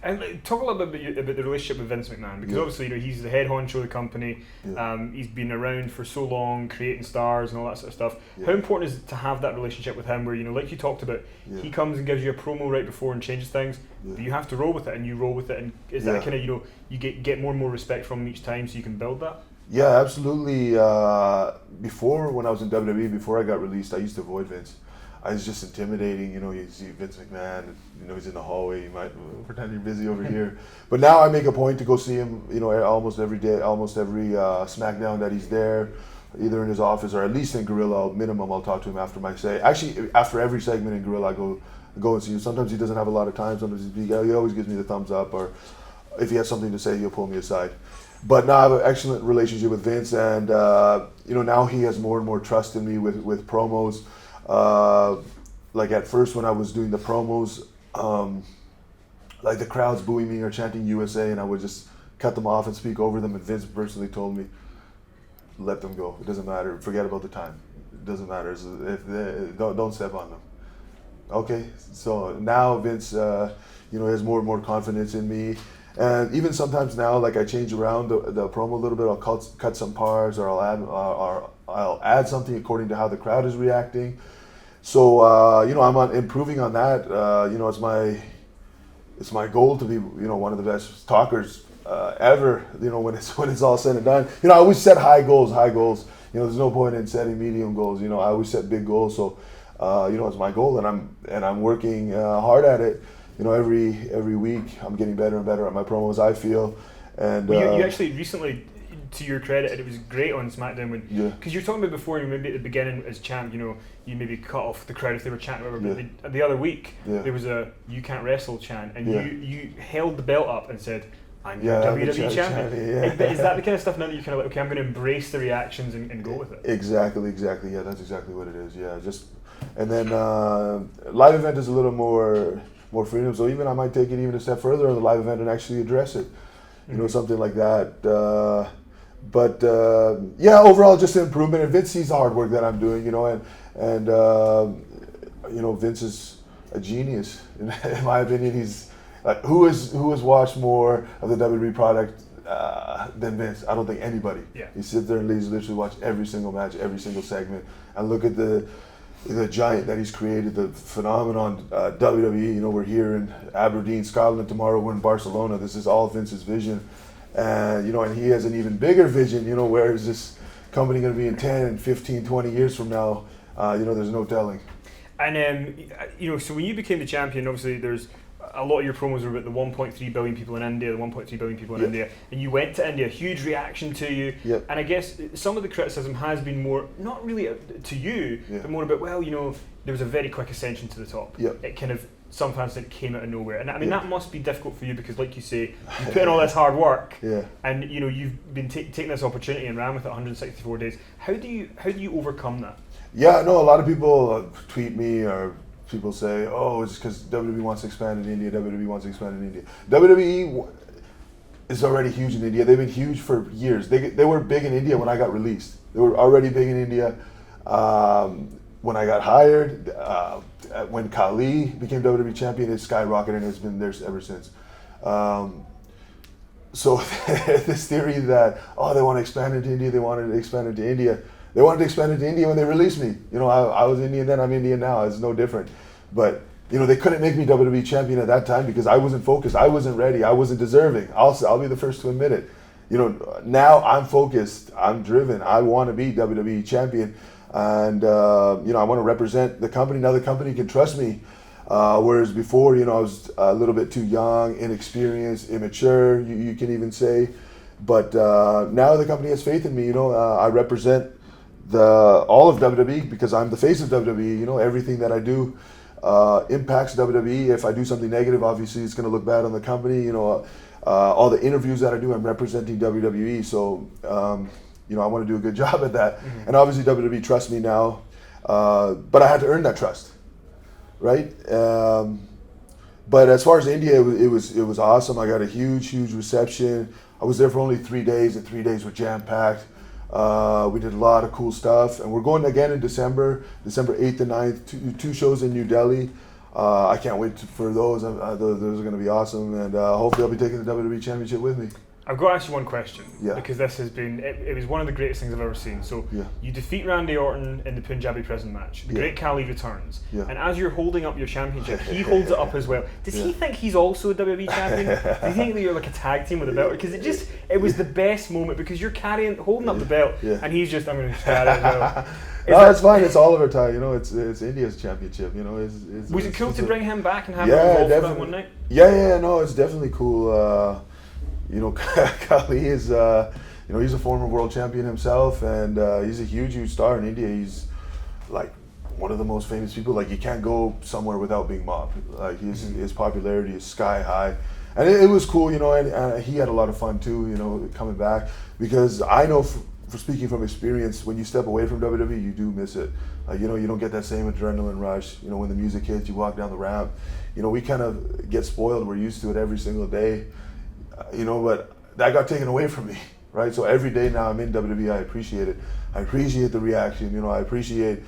And talk a little bit about the relationship with Vince McMahon, because obviously he's the head honcho of the company. He's been around for so long, creating stars and all that sort of stuff. How important is it to have that relationship with him, where like you talked about, he comes and gives you a promo right before and changes things, but you have to roll with it, and you roll with it, and is that kind of you get more and more respect from him each time, so you can build that? Yeah, absolutely. Before, when I was in WWE, before I got released, I used to avoid Vince. I was just intimidating, you see Vince McMahon, he's in the hallway, you might pretend you're busy over here. But now I make a point to go see him, almost every day, almost every SmackDown that he's there, either in his office or at least in Gorilla. Minimum, I'll talk to him after actually, after every segment in Gorilla, I go and see him. Sometimes he doesn't have a lot of time, sometimes he always gives me the thumbs up, or if he has something to say, he'll pull me aside. But now I have an excellent relationship with Vince, and now he has more and more trust in me with promos. Like at first when I was doing the promos, like the crowd's booing me or chanting USA, and I would just cut them off and speak over them, and Vince personally told me, let them go, it doesn't matter, forget about the time, it doesn't matter, don't step on them. Okay, so now Vince has more and more confidence in me, and even sometimes now, like I change around the promo a little bit, I'll cut some parts, or I'll add something according to how the crowd is reacting. So I'm improving on that. It's my goal to be one of the best talkers ever. When it's all said and done. I always set high goals. There's no point in setting medium goals. I always set big goals. So it's my goal, and I'm working hard at it. Every week I'm getting better and better at my promos, I feel. And you actually recently, to your credit, and it was great on SmackDown because you were talking about before, maybe at the beginning as champ, you maybe cut off the crowd if they were chanting whatever. But the other week there was a "You can't wrestle" chant, and you held the belt up and said, "I'm WWE champion." Is that the kind of stuff now that you're kind of like, okay, I'm going to embrace the reactions and go with it? Exactly. Yeah, that's exactly what it is. Yeah, and then live event is a little more freedom. So even I might take it even a step further on the live event and actually address it. Something like that. But overall, just an improvement. And Vince sees the hard work that I'm doing, and Vince is a genius in my opinion. He's like, who has watched more of the WWE product than Vince? I don't think anybody. Yeah. He sits there and literally watch every single match, every single segment, and look at the giant that he's created, the phenomenon WWE. We're here in Aberdeen, Scotland tomorrow. We're in Barcelona. This is all Vince's vision. And and he has an even bigger vision, where is this company going to be in 10, 15, 20 years from now? There's no telling. And so when you became the champion, obviously there's a lot of your promos were about the 1.3 billion people in India, the 1.3 billion people in India, and you went to India, huge reaction to you. And I guess some of the criticism has been more, not really to you, but more about, there was a very quick ascension to the top. It kind of, some fans said it came out of nowhere, and I mean that must be difficult for you, because like you say, you put in all this hard work, and you've been taking this opportunity and ran with it 164 days. How do you overcome that? Yeah, no, a lot of people tweet me, or people say, oh, it's because WWE wants to expand in India, WWE wants to expand in India. WWE is already huge in India. They've been huge for years. They were big in India when I got released. They were already big in India. When I got hired, when Khali became WWE champion, it skyrocketed, and it's been there ever since. So this theory that, they want to expand into India, they wanted to expand into India. They wanted to expand into India when they released me. I was Indian then, I'm Indian now. It's no different. But, they couldn't make me WWE champion at that time because I wasn't focused. I wasn't ready. I wasn't deserving. I'll be the first to admit it. Now I'm focused. I'm driven. I want to be WWE champion. And, I want to represent the company. Now the company can trust me. Whereas before, I was a little bit too young, inexperienced, immature, you can even say. But now the company has faith in me. I represent all of WWE because I'm the face of WWE. Everything that I do impacts WWE. If I do something negative, obviously it's going to look bad on the company. All the interviews that I do, I'm representing WWE. So, I want to do a good job at that. And obviously WWE trusts me now, but I had to earn that trust, right? But as far as India, it was awesome. I got a huge reception. I was there for only 3 days, and 3 days were jam-packed. We did a lot of cool stuff, and we're going again in December 8th and 9th, two shows in New Delhi. I can't wait for those. Those are going to be awesome, and hopefully I'll be taking the WWE Championship with me. I've got to ask you one question, Yeah. because this has been, it was one of the greatest things I've ever seen. So Yeah. you defeat Randy Orton in the Punjabi prison match. The Yeah. Great Khali returns. Yeah. And as you're holding up your championship, he holds it up as well. Does he Yeah. think think he's also a WWE champion? Do you think that you're like a tag team with a belt? Because it was the best moment, because you're holding up the belt, Yeah. and he's just, I'm going to carry it as well. No, it's fine. It's Oliver tie. You know, it's India's championship. You know, Was it cool to bring him back and have Yeah, him involved for that definitely. one night? Yeah. No, it's definitely cool. You know, Khali is, you know, he's a former world champion himself, and he's a huge star in India. He's like one of the most famous people. Like, you can't go somewhere without being mobbed. Like, his popularity is sky high, and it was cool. You know, and he had a lot of fun too. You know, coming back, because I know for speaking from experience, when you step away from WWE, you do miss it. You know, you don't get that same adrenaline rush. You know, when the music hits, you walk down the ramp. You know, we kind of get spoiled. We're used to it every single day. You know, but that got taken away from me, right? So every day now I'm in WWE, I appreciate it. I appreciate the reaction. You know, I appreciate,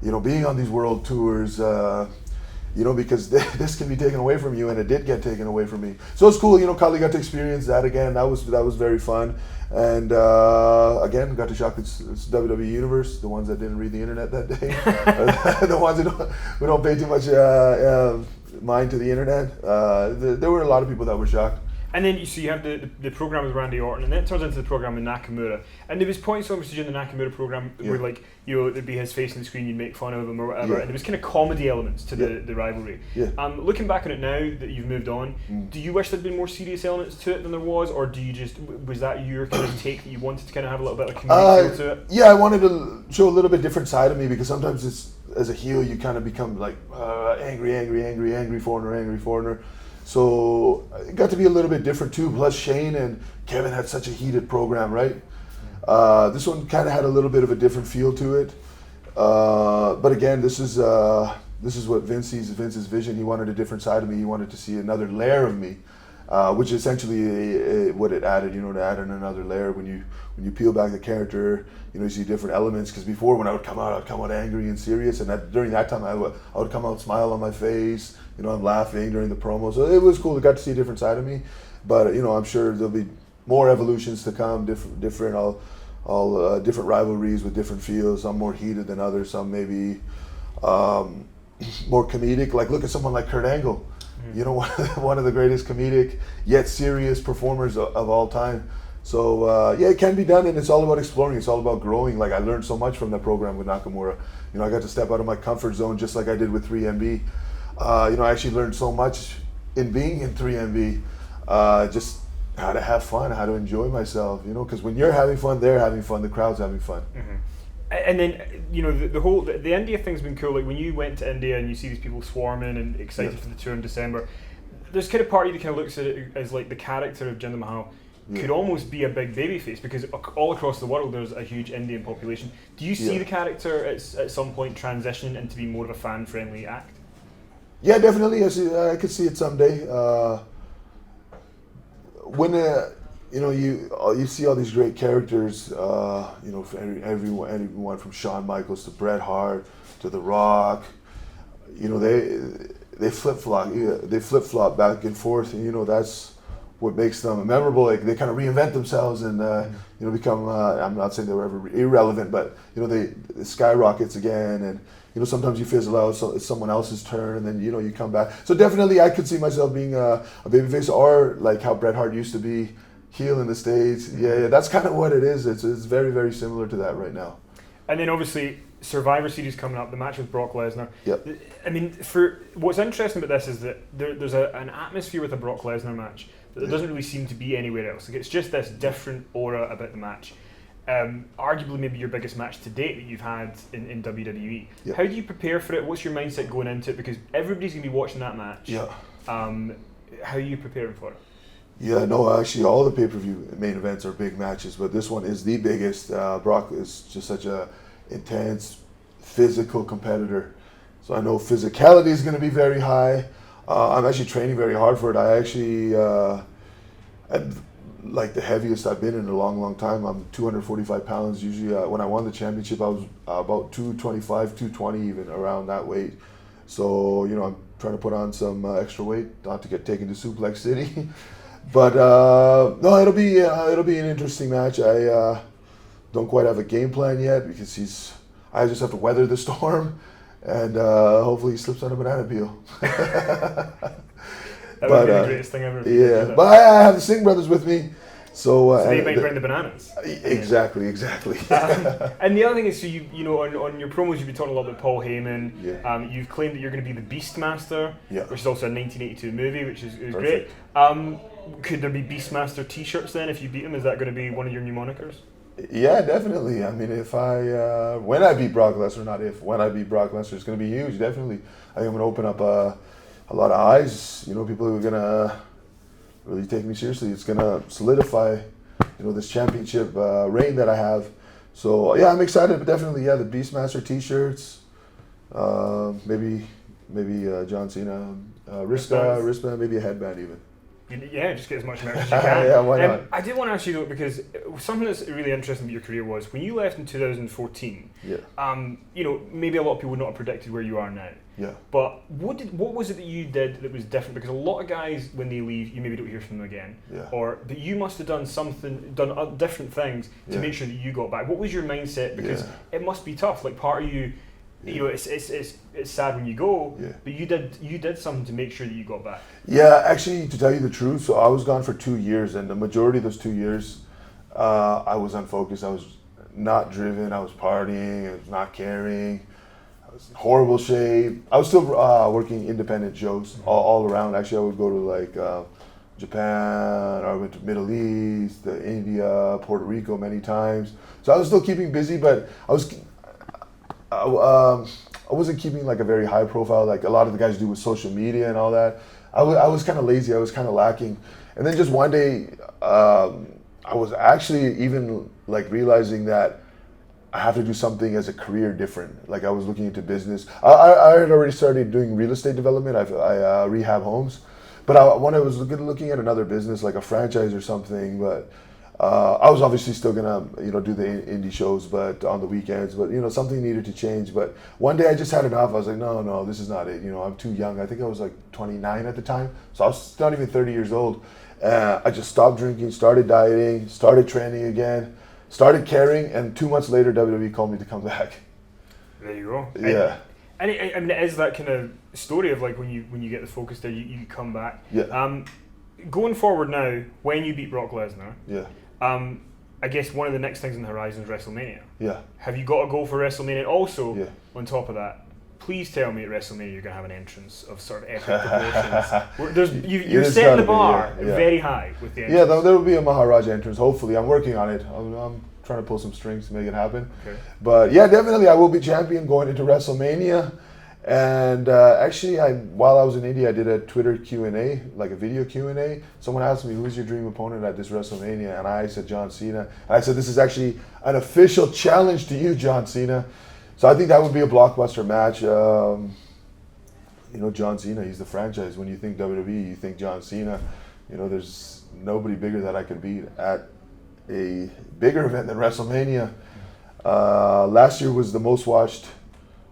you know, being on these world tours. You know, because this can be taken away from you, and it did get taken away from me. So it's cool. You know, Khali got to experience that again. That was very fun. And again, got to shock this WWE universe, the ones that didn't read the internet that day, the ones who don't pay too much mind to the internet. There were a lot of people that were shocked. And then you have the program with Randy Orton, and then it turns into the program with Nakamura. And there was points obviously in the Nakamura program where, like, you know, it'd be his face on the screen, you'd make fun of him or whatever, and there was kind of comedy elements to the rivalry. Yeah. Looking back on it now that you've moved on, do you wish there'd been more serious elements to it than there was, or was that your kind of take that you wanted to kind of have a little bit of comedic feel to it? Yeah, I wanted to show a little bit different side of me, because sometimes as a heel you kind of become like angry foreigner. So it got to be a little bit different too. Plus Shane and Kevin had such a heated program, right? This one kind of had a little bit of a different feel to it. But again, this is what Vince sees, Vince's vision. He wanted a different side of me. He wanted to see another layer of me, which is essentially what it added. You know, to add in another layer when you peel back the character. You know, you see different elements. Because before, when I would come out, I'd come out angry and serious, and during that time, I would come out smile on my face. You know, I'm laughing during the promo, so it was cool. I got to see a different side of me. But you know, I'm sure there'll be more evolutions to come. Different all different rivalries with different feels. Some more heated than others. Some maybe more comedic. Like, look at someone like Kurt Angle. You know, one of the greatest comedic yet serious performers of all time. So yeah, it can be done, and it's all about exploring. It's all about growing. Like, I learned so much from that program with Nakamura. You know, I got to step out of my comfort zone just like I did with 3MB. You know, I actually learned so much in being in 3MB. Just how to have fun, how to enjoy myself. You know, because when you're having fun, they're having fun. The crowd's having fun. Mm-hmm. And then, you know, the India thing's been cool. Like, when you went to India and you see these people swarming and excited for the tour in December, there's kind of part of you that kind of looks at it as like the character of Jinder Mahal could almost be a big babyface, because all across the world there's a huge Indian population. Do you see the character at some point transitioning into being more of a fan-friendly act? Yeah, definitely. I could see it someday. When you know, you see all these great characters. You know, everyone from Shawn Michaels to Bret Hart to The Rock. You know, they flip flop back and forth, and you know, that's what makes them memorable. Like, they kind of reinvent themselves and you know, become. I'm not saying they were ever irrelevant, but you know, they skyrockets again, and you know, sometimes you fizzle out, so it's someone else's turn, and then you know, you come back. So definitely, I could see myself being a babyface, or like how Bret Hart used to be heel in the States. Yeah, that's kind of what it is. It's very, very similar to that right now. And then obviously Survivor Series coming up, the match with Brock Lesnar. Yep. I mean, for what's interesting about this is that there's an atmosphere with a Brock Lesnar match that there doesn't really seem to be anywhere else. Like, it's just this different aura about the match. Arguably maybe your biggest match to date that you've had in WWE. Yep. How do you prepare for it? What's your mindset going into it? Because everybody's going to be watching that match. Yeah. How are you preparing for it? Yeah, no, actually all the pay-per-view main events are big matches, but this one is the biggest. Brock is just such a intense, physical competitor. So I know physicality is going to be very high. I'm actually training very hard for it. I actually, I'm like the heaviest I've been in a long, long time. I'm 245 pounds. Usually when I won the championship, I was about 225, 220 even, around that weight. So, you know, I'm trying to put on some extra weight, not to get taken to Suplex City. But no, it'll be an interesting match. I don't quite have a game plan yet because I just have to weather the storm, and hopefully he slips on a banana peel. That would be the greatest thing ever. Yeah, but I have the Singh Brothers with me. So they might bring the bananas. Exactly. And the other thing is, so you know, on your promos, you've been talking a lot about Paul Heyman. Yeah. You've claimed that you're going to be the Beastmaster, which is also a 1982 movie, which is great. Could there be Beastmaster T-shirts then if you beat him? Is that going to be one of your new monikers? Yeah, definitely. I mean, when I beat Brock Lesnar, when I beat Brock Lesnar, it's going to be huge. Definitely, I think I'm going to open up a lot of eyes. You know, people who are going to really take me seriously. It's going to solidify, this championship reign that I have. So yeah, I'm excited. But definitely, the Beastmaster T-shirts. Maybe John Cena wristband, maybe a headband even. Yeah, just get as much merch as you can. Yeah, why not? I did want to ask you though, because something that's really interesting about your career was when you left in 2014. Yeah. Maybe a lot of people would not have predicted where you are now. Yeah. But what was it that you did that was different? Because a lot of guys, when they leave, you maybe don't hear from them again. Yeah. But you must have done different things to make sure that you got back. What was your mindset? Because it must be tough. Like part of you. It's sad when you go, but you did something to make sure that you got back. Yeah, actually, to tell you the truth, so I was gone for 2 years, and the majority of those 2 years, I was unfocused. I was not driven. I was partying. I was not caring. I was in horrible shape. I was still working independent shows all around. Actually, I would go to like Japan, or I went to Middle East, India, Puerto Rico many times. So I was still keeping busy, but I wasn't keeping like a very high profile like a lot of the guys do with social media and all that. I was kind of lazy. I was kind of lacking. And then just one day, I was actually even like realizing that I have to do something as a career different. Like I was looking into business. I had already started doing real estate development. I rehab homes. But I was looking at another business, like a franchise or something. But I was obviously still gonna, do the indie shows, but on the weekends. But something needed to change. But one day I just had enough. I was like, no, this is not it. I'm too young. I think I was like 29 at the time, so I was not even 30 years old. I just stopped drinking, started dieting, started training again, started caring, and 2 months later, WWE called me to come back. There you go. Yeah. And it is that kind of story of like when you get the focus there, you come back. Yeah. Going forward now, when you beat Brock Lesnar. Yeah. I guess one of the next things on the horizon is WrestleMania. Yeah. Have you got to go for WrestleMania? Also, yeah. On top of that, please tell me at WrestleMania you're going to have an entrance of sort of epic proportions. You're setting the bar very high with the entrance. Yeah, there will be a Maharaja entrance, hopefully. I'm working on it. I'm trying to pull some strings to make it happen. Okay. But yeah, definitely I will be champion going into WrestleMania. And actually, while I was in India, I did a Twitter Q&A, like a video Q&A. Someone asked me, who's your dream opponent at this WrestleMania? And I said, John Cena. And I said, this is actually an official challenge to you, John Cena. So I think that would be a blockbuster match. John Cena, he's the franchise. When you think WWE, you think John Cena. There's nobody bigger that I could beat at a bigger event than WrestleMania. Last year was the most watched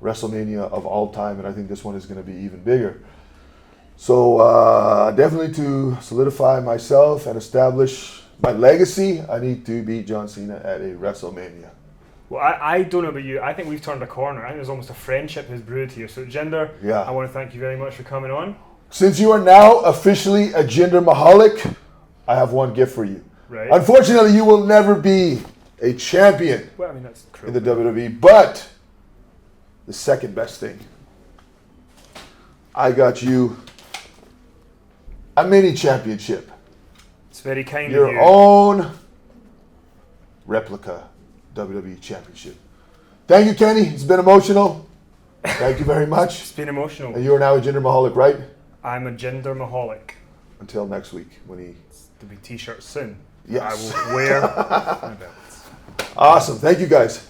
WrestleMania of all time, and I think this one is going to be even bigger. So definitely to solidify myself and establish my legacy, I need to beat John Cena at a WrestleMania. Well, I don't know about you. I think we've turned a corner. I think there's almost a friendship has brewed here. So Jinder, I want to thank you very much for coming on. Since you are now officially a Jinder Mahalic, I have one gift for you. Right. Unfortunately, you will never be a champion that's cruel. in the WWE, but the second best thing, I got you a mini championship. It's very kind of you. Your own replica WWE championship. Thank you, Kenny. It's been emotional. Thank you very much. It's been emotional. And you are now a Jinder Mahalic, right? I'm a Jinder Mahalic. Until next week when There'll be t-shirts soon. Yes. I will wear my belts. Awesome. Thank you, guys.